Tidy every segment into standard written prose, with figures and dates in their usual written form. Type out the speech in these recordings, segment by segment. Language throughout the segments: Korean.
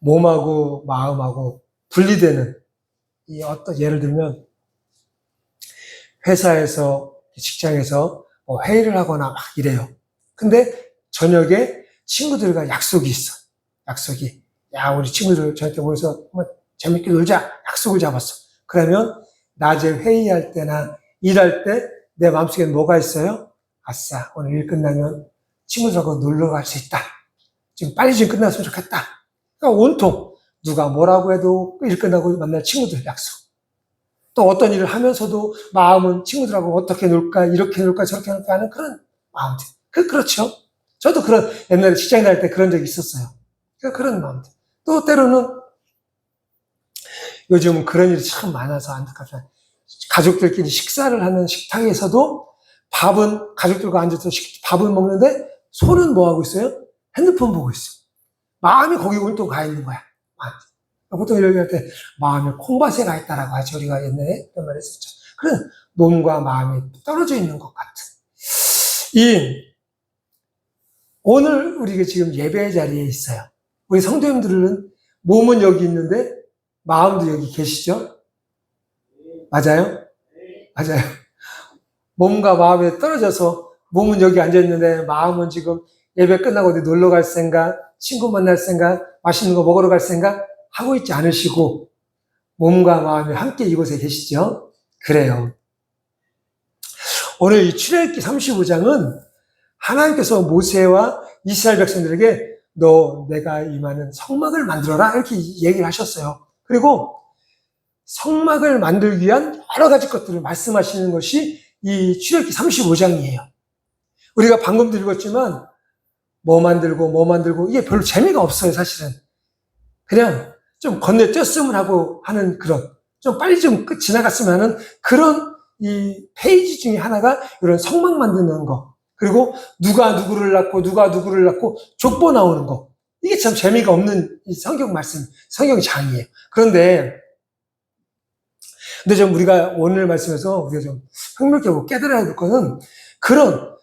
몸하고 마음하고 분리되는 이 어떤 예를 들면 회사에서 직장에서 뭐 회의를 하거나 막 이래요. 근데 저녁에 친구들과 약속이 있어. 약속이. 야, 우리 친구들 저녁에 모여서 한번 재밌게 놀자. 약속을 잡았어. 그러면 낮에 회의할 때나 일할 때 내 마음속에 뭐가 있어요? 아싸, 오늘 일 끝나면 친구들하고 놀러 갈 수 있다. 지금 빨리 좀 끝났으면 좋겠다. 그러니까 온통 누가 뭐라고 해도 일 끝나고 만날 친구들 약속. 또 어떤 일을 하면서도 마음은 친구들하고 어떻게 놀까, 이렇게 놀까, 저렇게 놀까 하는 그런 마음들. 그렇죠. 저도 그런, 옛날에 직장 다닐 때 그런 적이 있었어요. 그런 마음들. 또 때로는 요즘 그런 일이 참 많아서 안타깝잖아요. 가족들끼리 식사를 하는 식탁에서도 밥은 가족들과 앉아서 밥을 먹는데 손은 뭐 하고 있어요? 핸드폰 보고 있어. 마음이 거기 온통 가 있는 거야. 보통 이렇게 할 때 마음이 콩밭에 가 있다라고 하죠. 우리가 옛날에 그런 말 했었죠. 그런 몸과 마음이 떨어져 있는 것 같은. 오늘 우리가 지금 예배 자리에 있어요. 우리 성도님들은 몸은 여기 있는데 마음도 여기 계시죠? 맞아요? 맞아요. 몸과 마음이 떨어져서 몸은 여기 앉아있는데 마음은 지금 예배 끝나고 어디 놀러 갈 생각, 친구 만날 생각, 맛있는 거 먹으러 갈 생각 하고 있지 않으시고 몸과 마음이 함께 이곳에 계시죠? 그래요. 오늘 이 출애굽기 35장은 하나님께서 모세와 이스라엘 백성들에게 너 내가 임하는 성막을 만들어라 이렇게 얘기를 하셨어요. 그리고 성막을 만들기 위한 여러 가지 것들을 말씀하시는 것이 이 출애굽기 35장이에요. 우리가 방금도 읽었지만 뭐 만들고 이게 별로 재미가 없어요, 사실은. 그냥 좀 건네뛰었으면 하고 하는 그런 좀 빨리 좀 지나갔으면 하는 그런 이 페이지 중에 하나가 이런 성막 만드는 거. 그리고 누가 누구를 낳고 족보 나오는 거. 이게 참 재미가 없는 이 성경 말씀, 성경 장이에요. 그런데 좀 우리가 오늘 말씀에서 우리가 좀 흥미롭게 깨달아야 될 것은 그런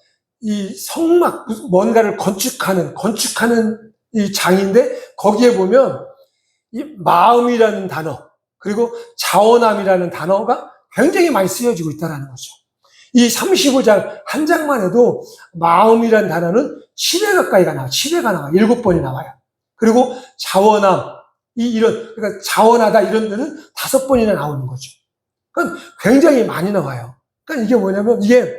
이 성막, 뭔가를 건축하는 이 장인데 거기에 보면 이 마음이라는 단어, 그리고 자원함이라는 단어가 굉장히 많이 쓰여지고 있다는 거죠. 이 35장 한 장만 해도 마음이라는 단어는 7회 가까이가 나와, 7회가 나와, 7번이 나와요. 그리고 자원함, 그러니까 자원하다 이런 데는 5번이나 나오는 거죠. 그러니까 굉장히 많이 나와요. 그러니까 이게 뭐냐면 이게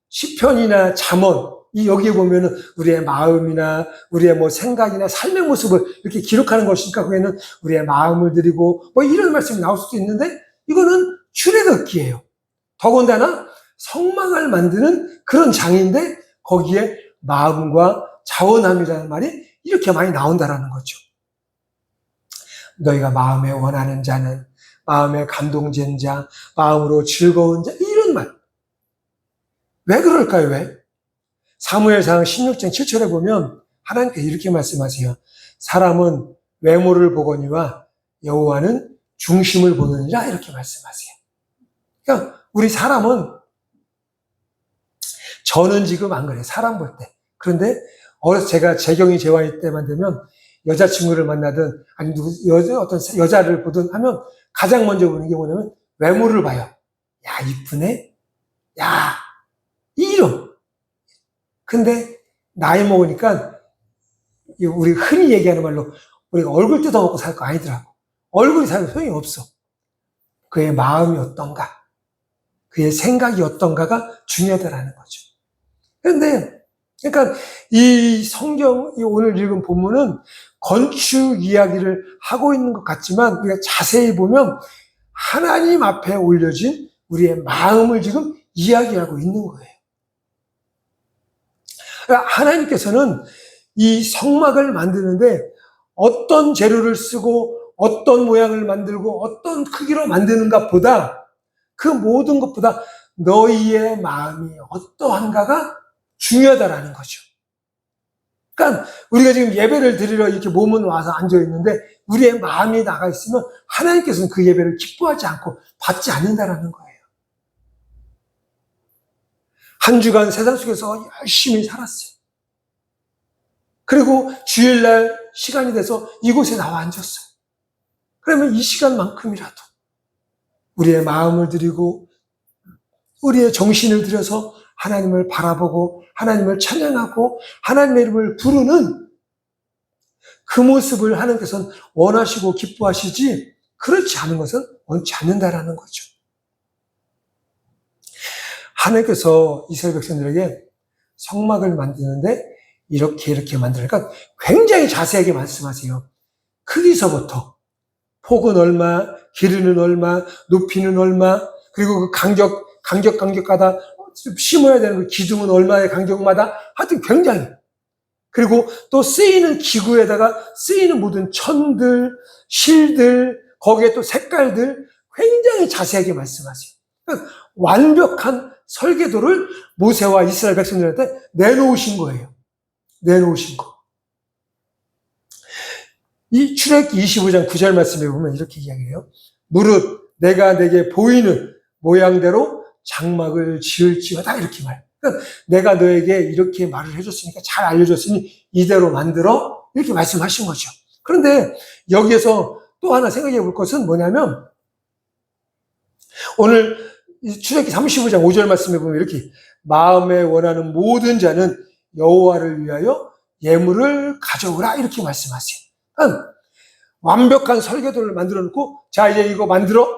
시편이나 잠언, 여기에 보면은 우리의 마음이나 우리의 뭐 생각이나 삶의 모습을 이렇게 기록하는 것이니까 거기에는 우리의 마음을 드리고 뭐 이런 말씀이 나올 수도 있는데 이거는 출애굽기예요. 더군다나 성막을 만드는 그런 장인데 거기에 마음과 자원함이라는 말이 이렇게 많이 나온다라는 거죠. 너희가 마음에 원하는 자는 마음에 감동된 자, 마음으로 즐거운 자 이런 말. 왜 그럴까요? 왜? 사무엘상 16장 7절에 보면 하나님께서 이렇게 말씀하세요. 사람은 외모를 보거니와 여호와는 중심을 보느니라 이렇게 말씀하세요. 그러니까 우리 사람은 저는 지금 안 그래요. 사람 볼 때. 그런데 제가 재경이 재환이 때만 되면 여자친구를 만나든 아니 어떤 여자를 보든 하면 가장 먼저 보는 게 뭐냐면 외모를 봐요. 야 이쁘네. 야 이름. 근데 나이 먹으니까 우리 흔히 얘기하는 말로 우리가 얼굴 뜯어먹고 살 거 아니더라고. 얼굴이 살면 소용이 없어. 그의 마음이 어떤가, 그의 생각이 어떤가가 중요하다라는 거죠. 그런데 그러니까 이 성경 오늘 읽은 본문은 건축 이야기를 하고 있는 것 같지만 우리가 자세히 보면 하나님 앞에 올려진 우리의 마음을 지금 이야기하고 있는 거예요. 그러니까 하나님께서는 이 성막을 만드는데 어떤 재료를 쓰고 어떤 모양을 만들고 어떤 크기로 만드는가 보다 그 모든 것보다 너희의 마음이 어떠한가가 중요하다라는 거죠. 그러니까 우리가 지금 예배를 드리러 이렇게 몸은 와서 앉아 있는데 우리의 마음이 나가 있으면 하나님께서는 그 예배를 기뻐하지 않고 받지 않는다라는 거예요. 한 주간 세상 속에서 열심히 살았어요. 그리고 주일날 시간이 돼서 이곳에 나와 앉았어요. 그러면 이 시간만큼이라도 우리의 마음을 들이고 우리의 정신을 들여서 하나님을 바라보고 하나님을 찬양하고 하나님의 이름을 부르는 그 모습을 하나님께서는 원하시고 기뻐하시지 그렇지 않은 것은 원치 않는다라는 거죠. 하나님께서 이스라엘 백성들에게 성막을 만드는데 이렇게 만들니까 굉장히 자세하게 말씀하세요. 크기서부터 폭은 얼마, 길이는 얼마, 높이는 얼마, 그리고 그 간격마다 심어야 되는 그 기둥은 얼마의 간격마다 하여튼 굉장히, 그리고 또 쓰이는 기구에다가 쓰이는 모든 천들, 실들, 거기에 또 색깔들 굉장히 자세하게 말씀하세요. 그러니까 완벽한 설계도를 모세와 이스라엘 백성들한테 내놓으신 거예요. 내놓으신 거. 이 출애굽기 25장 9절 말씀에 보면 이렇게 이야기해요. 무릇 내가 내게 보이는 모양대로 장막을 지을지어다 이렇게 말. 그러니까 내가 너에게 이렇게 말을 해줬으니까 잘 알려줬으니 이대로 만들어 이렇게 말씀하신 거죠. 그런데 여기에서 또 하나 생각해 볼 것은 뭐냐면 오늘 출애굽기 35장 5절 말씀에 보면 이렇게 마음에 원하는 모든 자는 여호와를 위하여 예물을 가져오라 이렇게 말씀하세요. 그러니까 완벽한 설계도를 만들어 놓고 자 이제 이거 만들어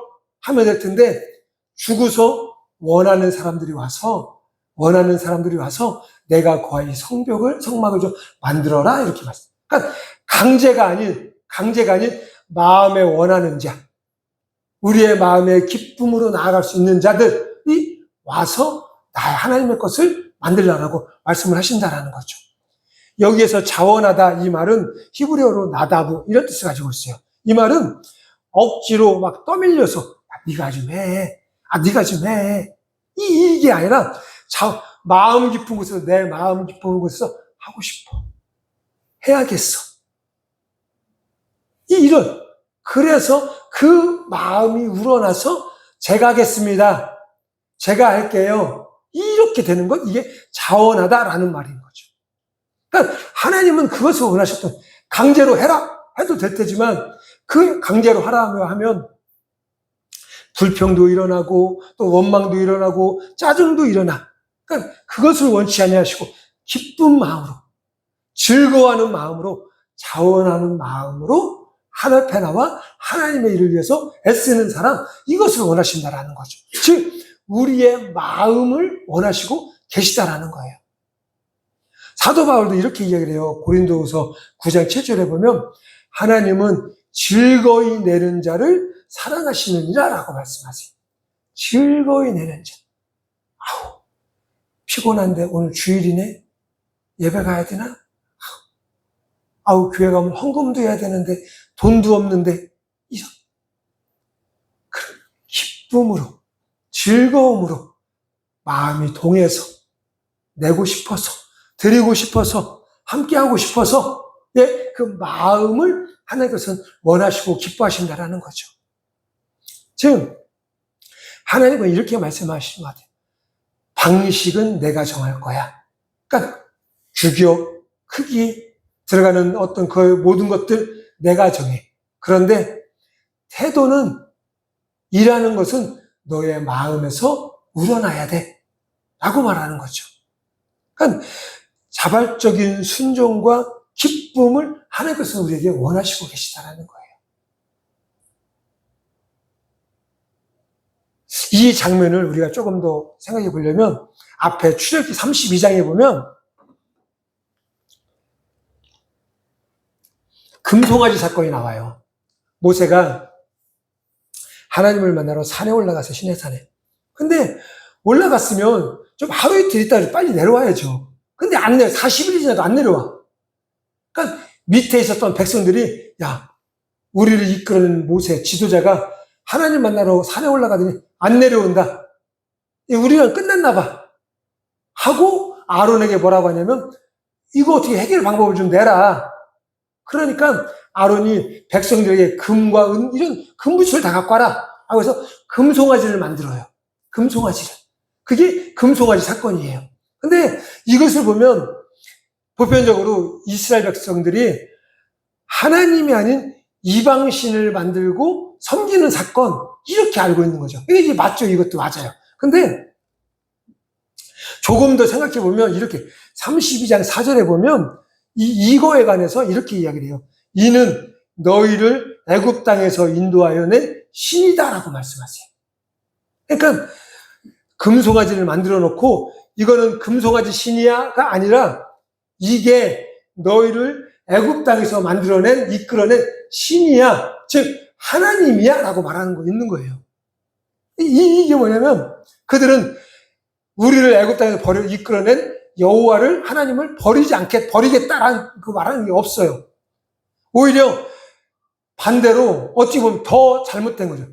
하면 될 텐데 죽어서 원하는 사람들이 와서 내가 거의 성막을 좀 만들어라 이렇게 말씀. 그러니까 강제가 아닌 마음에 원하는 자, 우리의 마음의 기쁨으로 나아갈 수 있는 자들이 와서 나의 하나님의 것을 만들라고 말씀을 하신다라는 거죠. 여기에서 자원하다 이 말은 히브리어로 나다부 이런 뜻을 가지고 있어요. 이 말은 억지로 막 떠밀려서 네가 좀 해. 네가 좀 해. 이게 아니라 마음 깊은 곳에서 내 마음 깊은 곳에서 하고 싶어. 해야겠어. 이런 그래서 그 마음이 우러나서 제가 하겠습니다. 제가 할게요. 이렇게 되는 건 이게 자원하다라는 말인 거죠. 그러니까 하나님은 그것을 원하셨던 강제로 해라 해도 될 테지만 그 강제로 하라 하면 불평도 일어나고 또 원망도 일어나고 짜증도 일어나. 그러니까 그것을 원치 아니하시고 기쁜 마음으로 즐거워하는 마음으로 자원하는 마음으로 하늘 앞에 나와 하나님의 일을 위해서 애쓰는 사람 이것을 원하신다라는 거죠. 즉 우리의 마음을 원하시고 계시다라는 거예요. 사도 바울도 이렇게 이야기를 해요. 고린도후서 9장 7절에 보면 하나님은 즐거이 내는 자를 사랑하시느니라 라고 말씀하세요. 즐거이 내는 자. 피곤한데 오늘 주일이네? 예배 가야 되나? 교회 가면 헌금도 해야 되는데 돈도 없는데 이런 기쁨으로 즐거움으로 마음이 동해서 내고 싶어서 드리고 싶어서 함께하고 싶어서 그 마음을 하나님께서는 원하시고 기뻐하신다라는 거죠. 즉 하나님은 이렇게 말씀하시는 것 같아요. 방식은 내가 정할 거야. 그러니까 규격, 크기, 들어가는 어떤 그 모든 것들 내가 정해. 그런데 태도는 일하는 것은 너의 마음에서 우러나야 돼. 라고 말하는 거죠. 그러니까 자발적인 순종과 기쁨을 하나님께서 우리에게 원하시고 계시다는 거예요. 이 장면을 우리가 조금 더 생각해 보려면 앞에 출애굽기 32장에 보면 금송아지 사건이 나와요. 모세가 하나님을 만나러 산에 올라가서 시내산에. 근데 올라갔으면 좀 하루 이틀 있다 빨리 내려와야죠. 근데 안 내려. 40일이 지나도 안 내려와. 그러니까 밑에 있었던 백성들이 야, 우리를 이끄는 모세 지도자가 하나님 만나러 산에 올라가더니 안 내려온다. 우리가 끝났나 봐. 하고 아론에게 뭐라고 하냐면 이거 어떻게 해결 방법을 좀 내라. 그러니까 아론이 백성들에게 금과 은 이런 금부치를 다 갖고 와라. 하고 해서 금송아지를 만들어요. 금송아지를. 그게 금송아지 사건이에요. 근데 이것을 보면 보편적으로 이스라엘 백성들이 하나님이 아닌 이방신을 만들고 섬기는 사건, 이렇게 알고 있는 거죠. 이게 맞죠? 이것도 맞아요. 근데 조금 더 생각해 보면 이렇게 32장 4절에 보면 이거에 관해서 이렇게 이야기를 해요. 이는 너희를 애굽 땅에서 인도하여 낸 신이다라고 말씀하세요. 그러니까 금송아지를 만들어 놓고 이거는 금송아지 신이야가 아니라 이게 너희를 애굽 땅에서 만들어낸 이끌어낸 신이야, 즉 하나님이야 라고 말하는 거 있는 거예요. 이게 뭐냐면 그들은 우리를 애굽 땅에서 이끌어낸 여호와를, 하나님을 버리겠다라는 그 말하는 게 없어요. 오히려 반대로 어찌 보면 더 잘못된 거죠.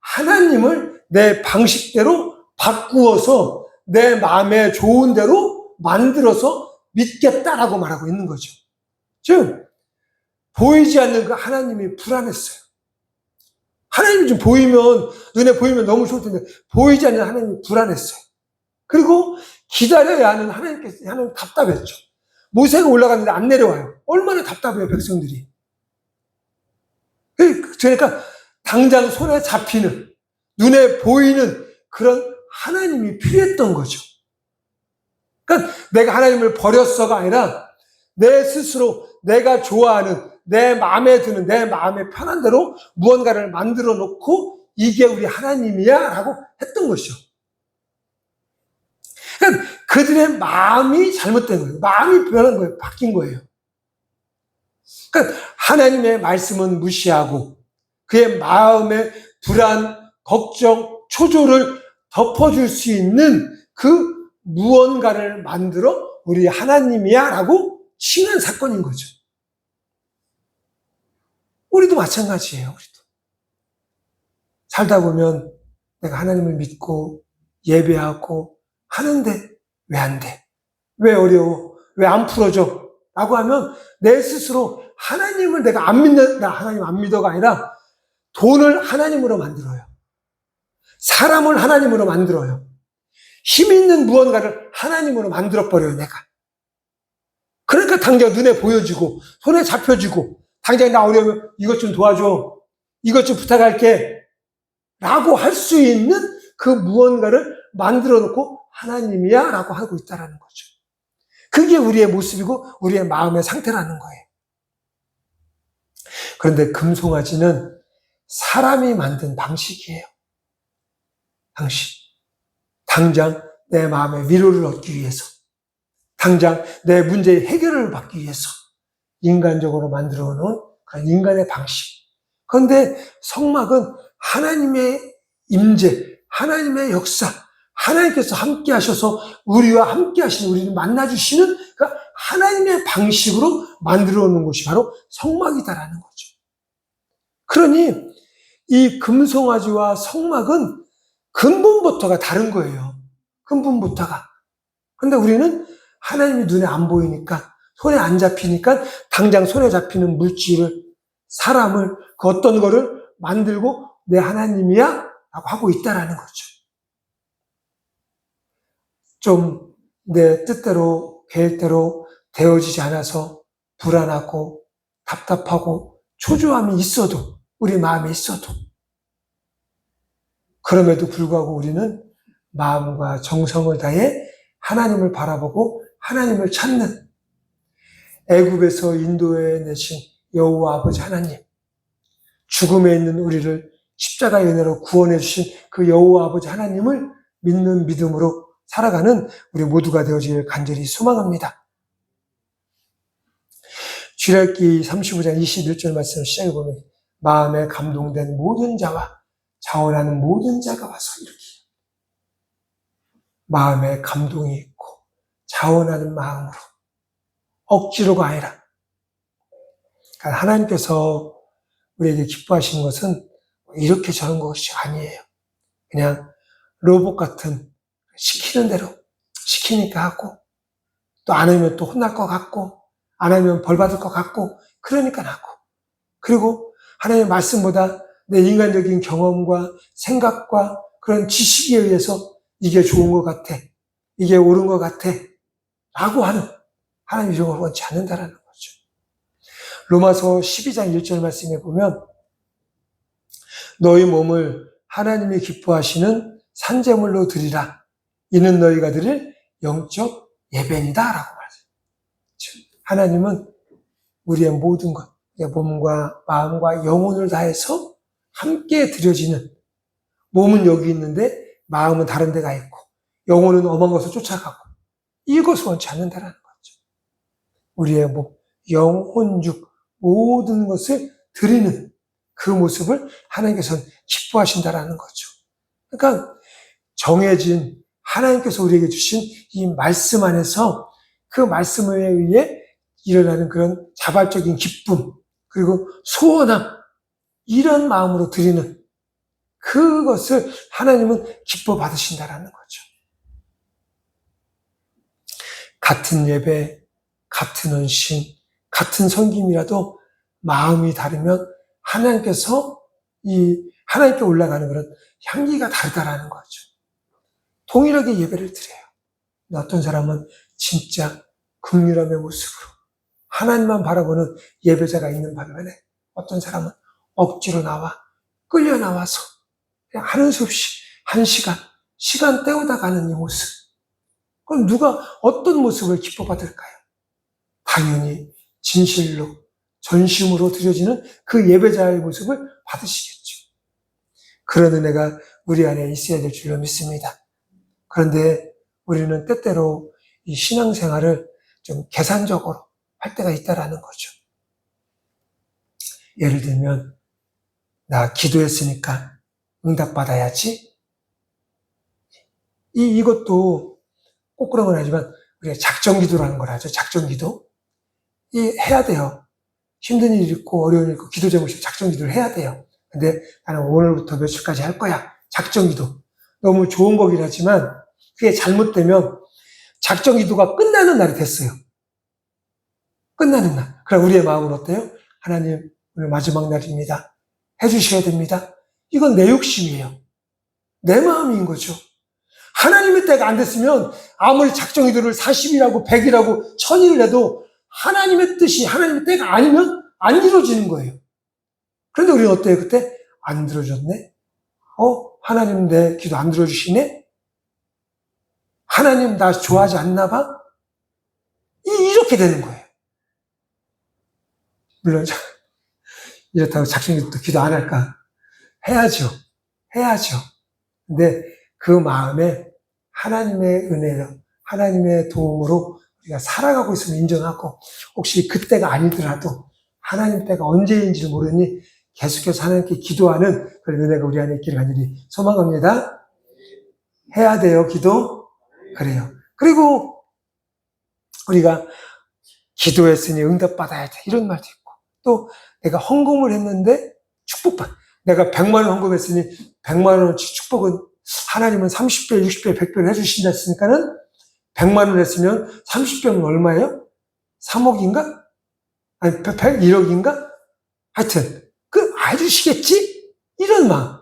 하나님을 내 방식대로 바꾸어서 내 마음에 좋은 대로 만들어서 믿겠다라고 말하고 있는 거죠. 즉 보이지 않는 그 하나님이 불안했어요. 하나님이 좀 보이면, 눈에 보이면 너무 좋을 텐데 보이지 않는 하나님이 불안했어요. 그리고 기다려야 하는 하나님 답답했죠. 모세가 올라갔는데 안 내려와요. 얼마나 답답해요, 백성들이. 그러니까 당장 손에 잡히는, 눈에 보이는 그런 하나님이 필요했던 거죠. 그러니까 내가 하나님을 버렸어가 아니라 내 스스로 내가 좋아하는, 내 마음에 드는, 내 마음에 편한 대로 무언가를 만들어 놓고 이게 우리 하나님이야 라고 했던 것이죠. 그러니까 그들의 마음이 잘못된 거예요. 마음이 변한 거예요. 바뀐 거예요. 그러니까 하나님의 말씀은 무시하고 그의 마음의 불안, 걱정, 초조를 덮어줄 수 있는 그 무언가를 만들어 우리 하나님이야 라고 칭한 사건인 거죠. 우리도 마찬가지예요. 우리도 살다 보면 내가 하나님을 믿고 예배하고 하는데 왜 안 돼? 왜 어려워? 왜 안 풀어져? 라고 하면 내 스스로 하나님을 내가 안 믿는다, 하나님 안 믿어가 아니라 돈을 하나님으로 만들어요. 사람을 하나님으로 만들어요. 힘 있는 무언가를 하나님으로 만들어버려요, 내가. 그러니까 당장 눈에 보여지고 손에 잡혀지고 당장 나 어려우면 이것 좀 도와줘, 이것 좀 부탁할게 라고 할 수 있는 그 무언가를 만들어 놓고 하나님이야 라고 하고 있다는 거죠. 그게 우리의 모습이고 우리의 마음의 상태라는 거예요. 그런데 금송아지는 사람이 만든 방식이에요. 방식. 당장 내 마음의 위로를 얻기 위해서, 당장 내 문제의 해결을 받기 위해서 인간적으로 만들어 놓은 그런 인간의 방식. 그런데 성막은 하나님의 임재, 하나님의 역사, 하나님께서 함께 하셔서 우리와 함께 하시는, 우리를 만나주시는 그 하나님의 방식으로 만들어 놓은 것이 바로 성막이다라는 거죠. 그러니 이 금송아지와 성막은 근본부터가 다른 거예요. 근본부터가. 근데 우리는 하나님이 눈에 안 보이니까, 손에 안 잡히니까 당장 손에 잡히는 물질을, 사람을, 그 어떤 거를 만들고 내 하나님이야 라고 하고 있다라는 거죠. 좀 내 뜻대로, 계획대로 되어지지 않아서 불안하고 답답하고 초조함이 있어도, 우리 마음에 있어도, 그럼에도 불구하고 우리는 마음과 정성을 다해 하나님을 바라보고 하나님을 찾는, 애굽에서 인도해 내신 여호와 아버지 하나님, 죽음에 있는 우리를 십자가의 은혜로 구원해 주신 그 여호와 아버지 하나님을 믿는 믿음으로 살아가는 우리 모두가 되어지길 간절히 소망합니다. 출애굽기 35장 21절 말씀을 시작해 보면 마음에 감동된 모든 자와 자원하는 모든 자가 와서 이렇게 마음에 감동이 있고 자원하는 마음으로, 억지로가 아니라. 그러니까 하나님께서 우리에게 기뻐하시는 것은 이렇게 저런 것이 아니에요. 그냥 로봇 같은, 시키는 대로 시키니까 하고, 또 안 하면 또 혼날 것 같고, 안 하면 벌 받을 것 같고, 그러니까 하고. 그리고 하나님의 말씀보다 내 인간적인 경험과 생각과 그런 지식에 의해서 이게 좋은 것 같아, 이게 옳은 것 같아 라고 하는 하나님 이런 걸 원치 않는다라는 거죠. 로마서 12장 1절 말씀에 보면 너희 몸을 하나님이 기뻐하시는 산제물로 드리라. 이는 너희가 드릴 영적 예배니다. 라고 말해요. 하나님은 우리의 모든 것, 몸과 마음과 영혼을 다해서 함께 드려지는, 몸은 여기 있는데 마음은 다른 데 가 있고 영혼은 엄한 것을 쫓아가고, 이것을 원치 않는다는 거죠. 우리의 몸, 영혼, 육 모든 것을 드리는 그 모습을 하나님께서는 기뻐하신다라는 거죠. 그러니까 정해진 하나님께서 우리에게 주신 이 말씀 안에서 그 말씀에 의해 일어나는 그런 자발적인 기쁨, 그리고 소원함, 이런 마음으로 드리는 그것을 하나님은 기뻐 받으신다라는 거죠. 같은 예배, 같은 헌신, 같은 섬김이라도 마음이 다르면 하나님께서 하나님께 올라가는 그런 향기가 다르다라는 거죠. 동일하게 예배를 드려요. 어떤 사람은 진짜 긍휼함의 모습으로 하나님만 바라보는 예배자가 있는 반면에, 어떤 사람은 억지로 나와 끌려 나와서 그냥 하는 수 없이 한 시간 때우다 가는 이 모습. 그럼 누가 어떤 모습을 기뻐 받을까요? 당연히 진실로 전심으로 드려지는 그 예배자의 모습을 받으시겠죠. 그런 은혜가 우리 안에 있어야 될 줄로 믿습니다. 그런데 우리는 때때로 이 신앙생활을 좀 계산적으로 할 때가 있다라는 거죠. 예를 들면, 나 기도했으니까 응답받아야지. 이것도 꼭 그런 건 아니지만, 우리가 작정기도라는 걸 하죠. 작정기도. 해야 돼요. 힘든 일 있고, 어려운 일 있고, 기도 제목이 작정기도를 해야 돼요. 근데 나는 오늘부터 며칠까지 할 거야. 작정기도. 너무 좋은 거긴 하지만, 그게 잘못되면 작정기도가 끝나는 날이 됐어요. 끝나는 날. 그럼 우리의 마음은 어때요? 하나님, 오늘 마지막 날입니다. 해주셔야 됩니다. 이건 내 욕심이에요. 내 마음인 거죠. 하나님의 때가 안 됐으면 아무리 작정기도를 40이라고 100이라고 1000일을 해도 하나님의 뜻이, 하나님의 때가 아니면 안 이루어지는 거예요. 그런데 우리는 어때요? 그때 안 들어줬네? 하나님 내 기도 안 들어주시네? 하나님 나 좋아하지 않나 봐? 이렇게 되는 거예요. 물론 이렇다고 작정기도 기도 안 할까? 해야죠. 근데 그 마음에 하나님의 은혜로, 하나님의 도움으로 우리가 살아가고 있음을 인정하고, 혹시 그때가 아니더라도 하나님 때가 언제인지 모르니 계속해서 하나님께 기도하는 그런 은혜가 우리 안에 있기를 간절히 소망합니다. 해야 돼요, 기도. 그래요. 그리고 우리가 기도했으니 응답받아야 돼, 이런 말도 있고, 또 내가 헌금을 했는데 내가 100만 원 헌금했으니 100만 원어치 축복은 하나님은 30배, 60배, 100배를 해주신다 했으니까는 100만 원 했으면 30배면 얼마예요? 3억인가? 아니 1억인가? 하여튼 해주시겠지? 이런 마음.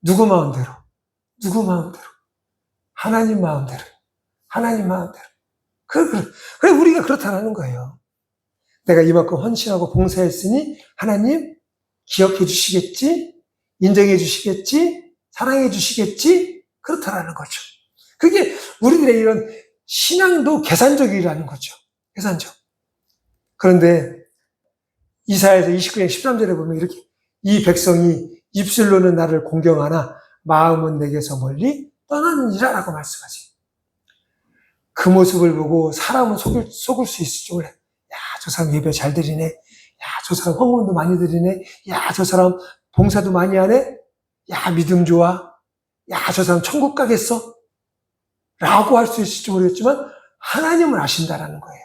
누구 마음대로. 하나님 마음대로. 그래 우리가 그렇다는 거예요. 내가 이만큼 헌신하고 봉사했으니 하나님 기억해 주시겠지? 인정해 주시겠지? 사랑해 주시겠지? 그렇다라는 거죠. 그게 우리들의 이런 신앙도 계산적이라는 거죠. 계산적. 그런데 이사야서 29장 13절에 보면 이렇게, 이 백성이 입술로는 나를 공경하나 마음은 내게서 멀리 떠나느니라 라고 말씀하세요. 그 모습을 보고 사람은 속을 수 있을 줄 몰라요. 야, 저 사람 예배 잘 드리네. 야, 저 사람 헌금도 많이 드리네. 야, 저 사람 봉사도 많이 하네. 야, 믿음 좋아. 야, 저 사람 천국 가겠어. 라고 할 수 있을지 모르겠지만 하나님을 아신다라는 거예요.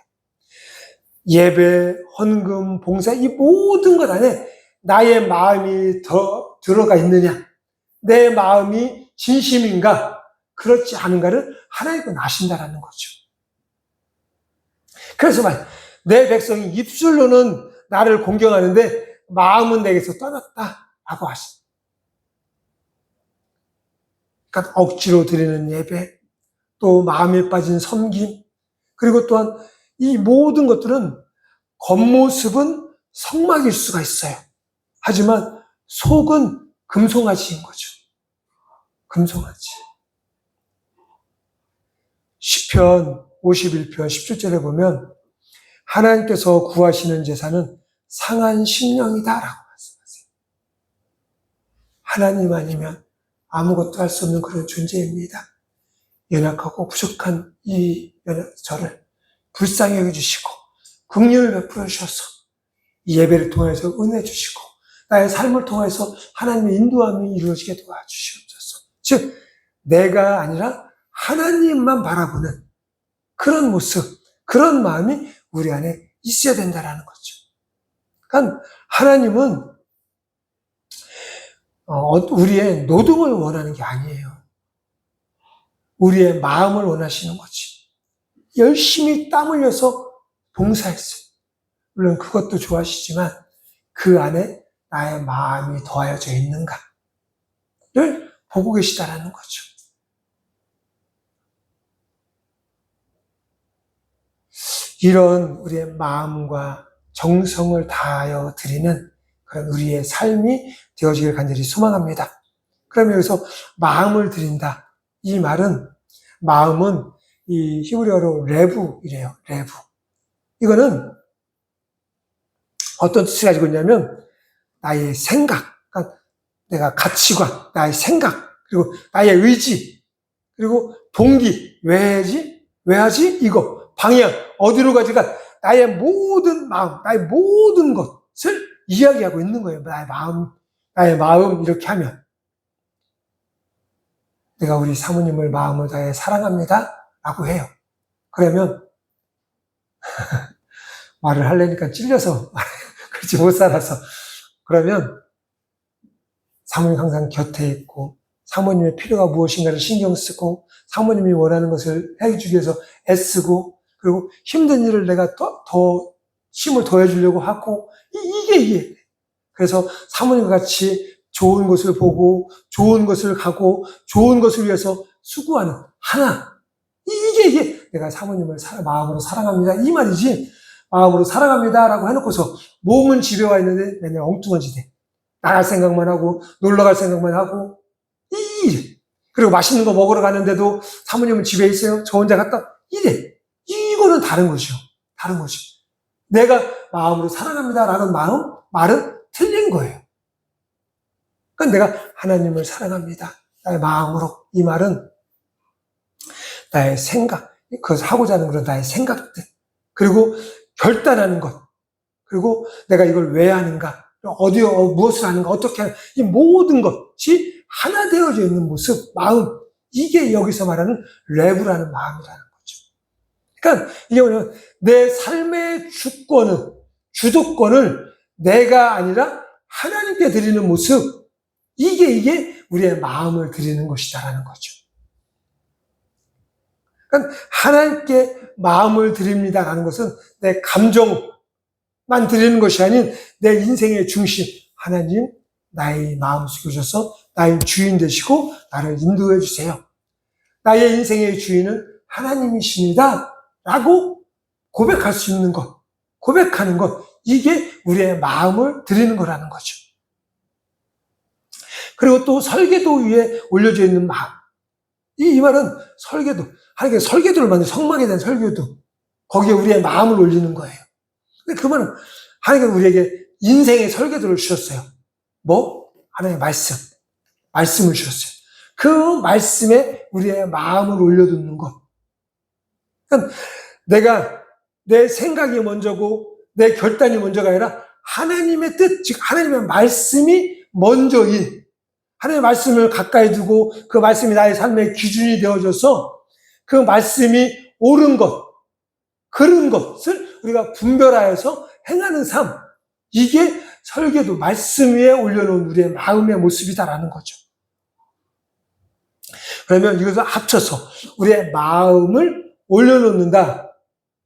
예배, 헌금, 봉사, 이 모든 것 안에 나의 마음이 더 들어가 있느냐, 내 마음이 진심인가, 그렇지 않은가를 하나님은 아신다라는 거죠. 그래서 내 백성이 입술로는 나를 공경하는데 마음은 내게서 떠났다라고 하십니다. 그러니까 억지로 드리는 예배, 또 마음에 빠진 섬김, 그리고 또한 이 모든 것들은 겉모습은 성막일 수가 있어요. 하지만 속은 금송아지인 거죠. 금송아지. 시편 51편 17절에 보면 하나님께서 구하시는 제사는 상한 심령이다 라고 말씀하세요. 하나님 아니면 아무것도 할 수 없는 그런 존재입니다. 연약하고 부족한 저를 불쌍히 여겨주시고 긍휼을 베풀어 주셔서 이 예배를 통해서 은혜 주시고 나의 삶을 통해서 하나님의 인도함이 이루어지게 도와주시옵소서. 즉 내가 아니라 하나님만 바라보는 그런 모습, 그런 마음이 우리 안에 있어야 된다는 거죠. 그러니까 하나님은 우리의 노동을 원하는 게 아니에요. 우리의 마음을 원하시는 거지. 열심히 땀 흘려서 봉사했어요. 물론 그것도 좋아하시지만 그 안에 나의 마음이 더하여져 있는가를 보고 계시다라는 거죠. 이런 우리의 마음과 정성을 다하여 드리는 그런 우리의 삶이 되어지길 간절히 소망합니다. 그러면 여기서 마음을 드린다. 이 말은 마음은 이 히브리어로 레부이래요. 레부. 이거는 어떤 뜻을 가지고 있냐면 나의 생각, 그러니까 내가 가치관, 나의 생각, 그리고 나의 의지, 그리고 동기, 왜 하지? 이거, 방향, 어디로 가지가 나의 모든 마음, 나의 모든 것을 이야기하고 있는 거예요. 나의 마음 이렇게 하면. 내가 우리 사모님을 마음을 다해 사랑합니다 라고 해요. 그러면 말을 하려니까 찔려서 그렇지 못 살아서 그러면 사모님 항상 곁에 있고 사모님의 필요가 무엇인가를 신경 쓰고 사모님이 원하는 것을 해주기 위해서 애쓰고 그리고 힘든 일을 내가 더 힘을 더해주려고 하고 이게 그래서 사모님과 같이 좋은 것을 보고 좋은 것을 가고 좋은 것을 위해서 수고하는 하나 이게 내가 사모님을 마음으로 사랑합니다 이 말이지 마음으로 사랑합니다라고 해놓고서 몸은 집에 와 있는데 맨날 엉뚱한 짓에 나갈 생각만 하고 놀러 갈 생각만 하고 그리고 맛있는 거 먹으러 가는데도 사모님은 집에 있어요. 저 혼자 갔다 이래. 이거는 다른 거죠. 다른 거죠. 내가 마음으로 사랑합니다라는 말은 틀린 거예요. 그러니까 내가 하나님을 사랑합니다. 나의 마음으로 이 말은 나의 생각, 그것을 하고자 하는 그런 나의 생각들 그리고 결단하는 것 그리고 내가 이걸 왜 하는가 무엇을 하는가 어떻게 하는가 이 모든 것이 하나 되어져 있는 모습, 마음 이게 여기서 말하는 레브라는 마음이라는 거죠. 그러니까 이게 뭐냐면 내 삶의 주도권을 내가 아니라 하나님께 드리는 모습 이게 우리의 마음을 드리는 것이다라는 거죠. 그러니까 하나님께 마음을 드립니다라는 것은 내 감정만 드리는 것이 아닌 내 인생의 중심 하나님 나의 마음속에 오셔서 나의 주인 되시고 나를 인도해 주세요. 나의 인생의 주인은 하나님이십니다 라고 고백할 수 있는 것 고백하는 것 이게 우리의 마음을 드리는 거라는 거죠. 그리고 또 설계도 위에 올려져 있는 마음 이 말은 하나님께 설계도를 만든 성막에 대한 설계도 거기에 우리의 마음을 올리는 거예요. 그 말은 하나님께서 우리에게 인생의 설계도를 주셨어요. 하나님의 말씀을 주셨어요. 그 말씀에 우리의 마음을 올려두는 것. 그러니까 내가 내 생각이 먼저고 내 결단이 먼저가 아니라 하나님의 뜻, 즉 하나님의 말씀이 먼저인 하나님의 말씀을 가까이 두고 그 말씀이 나의 삶의 기준이 되어져서 그 말씀이 옳은 것, 그른 것을 우리가 분별하여서 행하는 삶. 이게 설계도 말씀 위에 올려놓은 우리의 마음의 모습이다라는 거죠. 그러면 이것을 합쳐서 우리의 마음을 올려놓는다.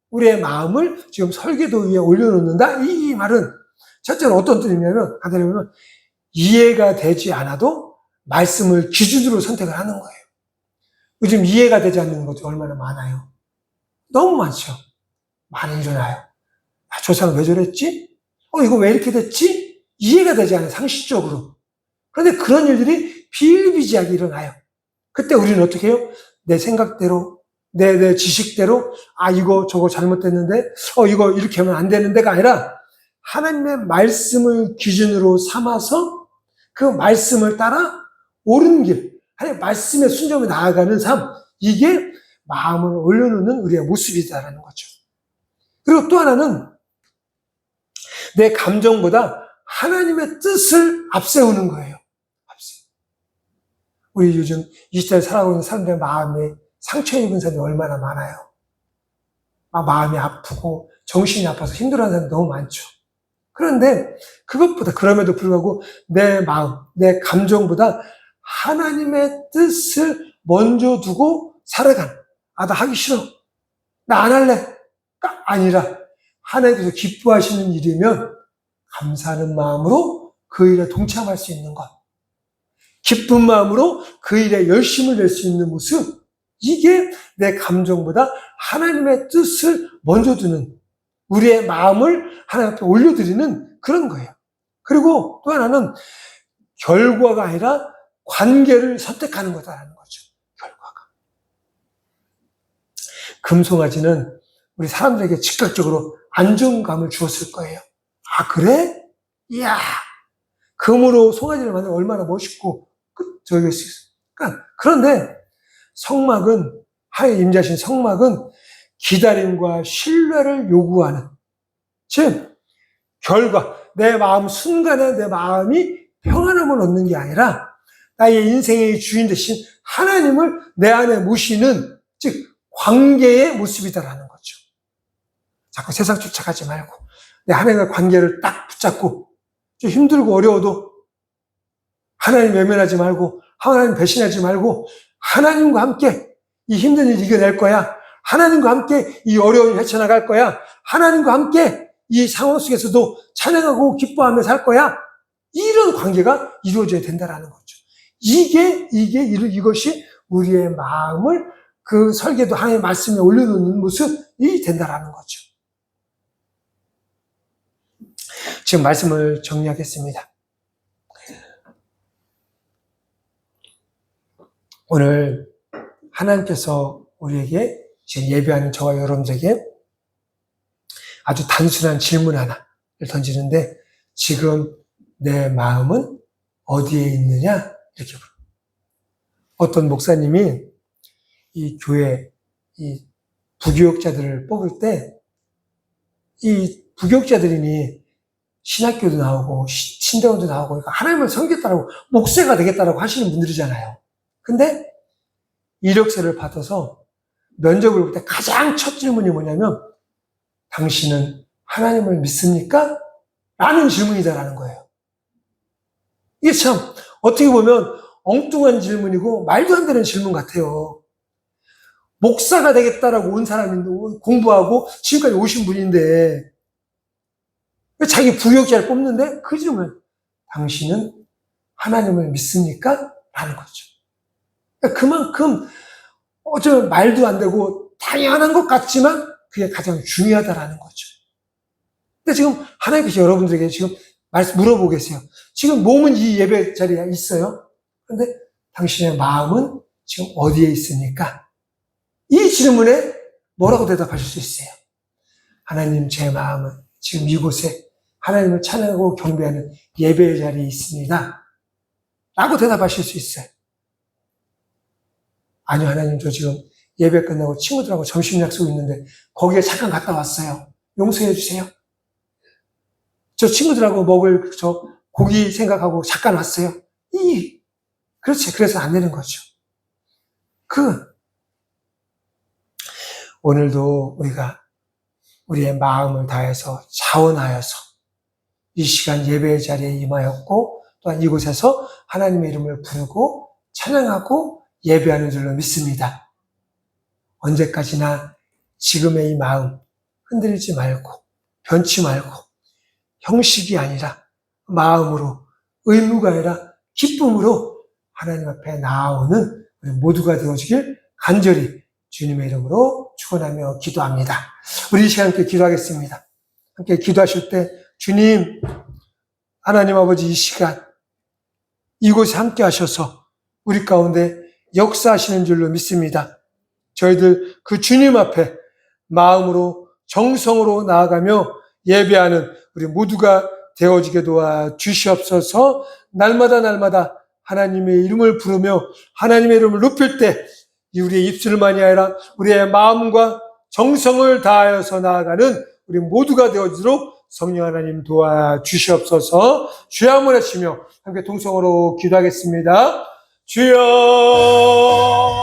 우리의 마음을 지금 설계도 위에 올려놓는다. 이 말은 첫째는 어떤 뜻이냐면 간단히 보면 이해가 되지 않아도 말씀을 기준으로 선택을 하는 거예요. 요즘 이해가 되지 않는 것이 얼마나 많아요. 너무 많죠. 많이 일어나요. 아, 저 사람 왜 저랬지? 이거 왜 이렇게 됐지? 이해가 되지 않아요, 상식적으로. 그런데 그런 일들이 비일비재하게 일어나요. 그때 우리는 어떻게 해요? 내 생각대로, 내 지식대로, 아, 이거 저거 잘못됐는데, 이거 이렇게 하면 안 되는데가 아니라, 하나님의 말씀을 기준으로 삼아서 그 말씀을 따라 옳은 길, 하나님의 말씀에 순종해 나아가는 삶, 이게 마음을 올려놓는 우리의 모습이다라는 거죠. 그리고 또 하나는 내 감정보다 하나님의 뜻을 앞세우는 거예요. 우리 요즘 이 시대에 살아가고 있는 사람들의 마음에 상처 입은 사람이 얼마나 많아요. 마음이 아프고 정신이 아파서 힘들어하는 사람이 너무 많죠. 그런데 그럼에도 불구하고 내 마음, 내 감정보다 하나님의 뜻을 먼저 두고 살아가는, 나 하기 싫어, 나 안 할래, 아니라 하나님께서 기뻐하시는 일이면 감사하는 마음으로 그 일에 동참할 수 있는 것, 기쁜 마음으로 그 일에 열심을 낼 수 있는 모습, 이게 내 감정보다 하나님의 뜻을 먼저 두는, 우리의 마음을 하나님 앞에 올려드리는 그런 거예요. 그리고 또 하나는 결과가 아니라 관계를 선택하는 거다라는 거죠. 결과가. 금송아지는 우리 사람들에게 즉각적으로 안정감을 주었을 거예요. 아, 그래? 이야, 금으로 송아지를 만들면 얼마나 멋있고, 저기 수 있어. 그런데 성막은, 하나님 임재하신 성막은 기다림과 신뢰를 요구하는, 즉, 결과, 내 마음 순간에 내 마음이 평안함을 얻는 게 아니라 나의 인생의 주인 되신 하나님을 내 안에 모시는, 즉, 관계의 모습이다라는 거죠. 자꾸 세상 쫓아가지 말고, 내 하나님과 관계를 딱 붙잡고, 좀 힘들고 어려워도 하나님 외면하지 말고, 하나님 배신하지 말고, 하나님과 함께 이 힘든 일 이겨낼 거야. 하나님과 함께 이 어려운 일 헤쳐나갈 거야. 하나님과 함께 이 상황 속에서도 찬양하고 기뻐하며 살 거야. 이런 관계가 이루어져야 된다는 거죠. 이것이 우리의 마음을 그 설계도 하나님의 말씀에 올려놓는 모습이 된다는 거죠. 지금 말씀을 정리하겠습니다. 오늘 하나님께서 우리에게 지금 예배하는 저와 여러분들에게 아주 단순한 질문 하나를 던지는데, 지금 내 마음은 어디에 있느냐? 이렇게 물어요. 어떤 목사님이 이 교회, 이 부교육자들을 뽑을 때, 이 부교육자들이니 신학교도 나오고, 신대원도 나오고, 그러니까 하나님을 섬기겠다라고, 목사가 되겠다라고 하시는 분들이잖아요. 근데 이력서를 받아서 면접을 볼 때 가장 첫 질문이 뭐냐면, 당신은 하나님을 믿습니까? 라는 질문이다라는 거예요. 이게 참 어떻게 보면 엉뚱한 질문이고 말도 안 되는 질문 같아요. 목사가 되겠다라고 온 사람인데, 공부하고 지금까지 오신 분인데 자기 부역자를 뽑는데 그 질문, 당신은 하나님을 믿습니까? 라는 거죠. 그만큼 어쩌면 말도 안 되고 당연한 것 같지만 그게 가장 중요하다라는 거죠. 근데 지금 하나님께서 여러분들에게 지금 물어보고 계세요. 지금 몸은 이 예배 자리에 있어요. 그런데 당신의 마음은 지금 어디에 있습니까? 이 질문에 뭐라고 대답하실 수 있어요? 하나님, 제 마음은 지금 이곳에 하나님을 찬양하고 경배하는 예배 자리에 있습니다. 라고 대답하실 수 있어요. 아니요, 하나님, 저 지금 예배 끝나고 친구들하고 점심 약속 있는데 거기에 잠깐 갔다 왔어요. 용서해 주세요. 저 친구들하고 먹을 저 고기 생각하고 잠깐 왔어요. 그렇지. 그래서 안 되는 거죠. 오늘도 우리가 우리의 마음을 다해서 자원하여서 이 시간 예배의 자리에 임하였고, 또한 이곳에서 하나님의 이름을 부르고 찬양하고 예배하는 줄로 믿습니다. 언제까지나 지금의 이 마음 흔들리지 말고 변치 말고 형식이 아니라 마음으로, 의무가 아니라 기쁨으로 하나님 앞에 나아오는 우리 모두가 되어주길 간절히 주님의 이름으로 축원하며 기도합니다. 우리 이 시간 함께 기도하겠습니다. 함께 기도하실 때 주님, 하나님 아버지 이 시간 이곳에 함께 하셔서 우리 가운데 역사하시는 줄로 믿습니다. 저희들 그 주님 앞에 마음으로 정성으로 나아가며 예배하는 우리 모두가 되어지게 도와 주시옵소서. 날마다 하나님의 이름을 부르며 하나님의 이름을 높일 때 우리의 입술만이 아니라 우리의 마음과 정성을 다하여서 나아가는 우리 모두가 되어지도록 성령 하나님 도와주시옵소서. 주여 한번 하시며 함께 동성으로 기도하겠습니다. 주여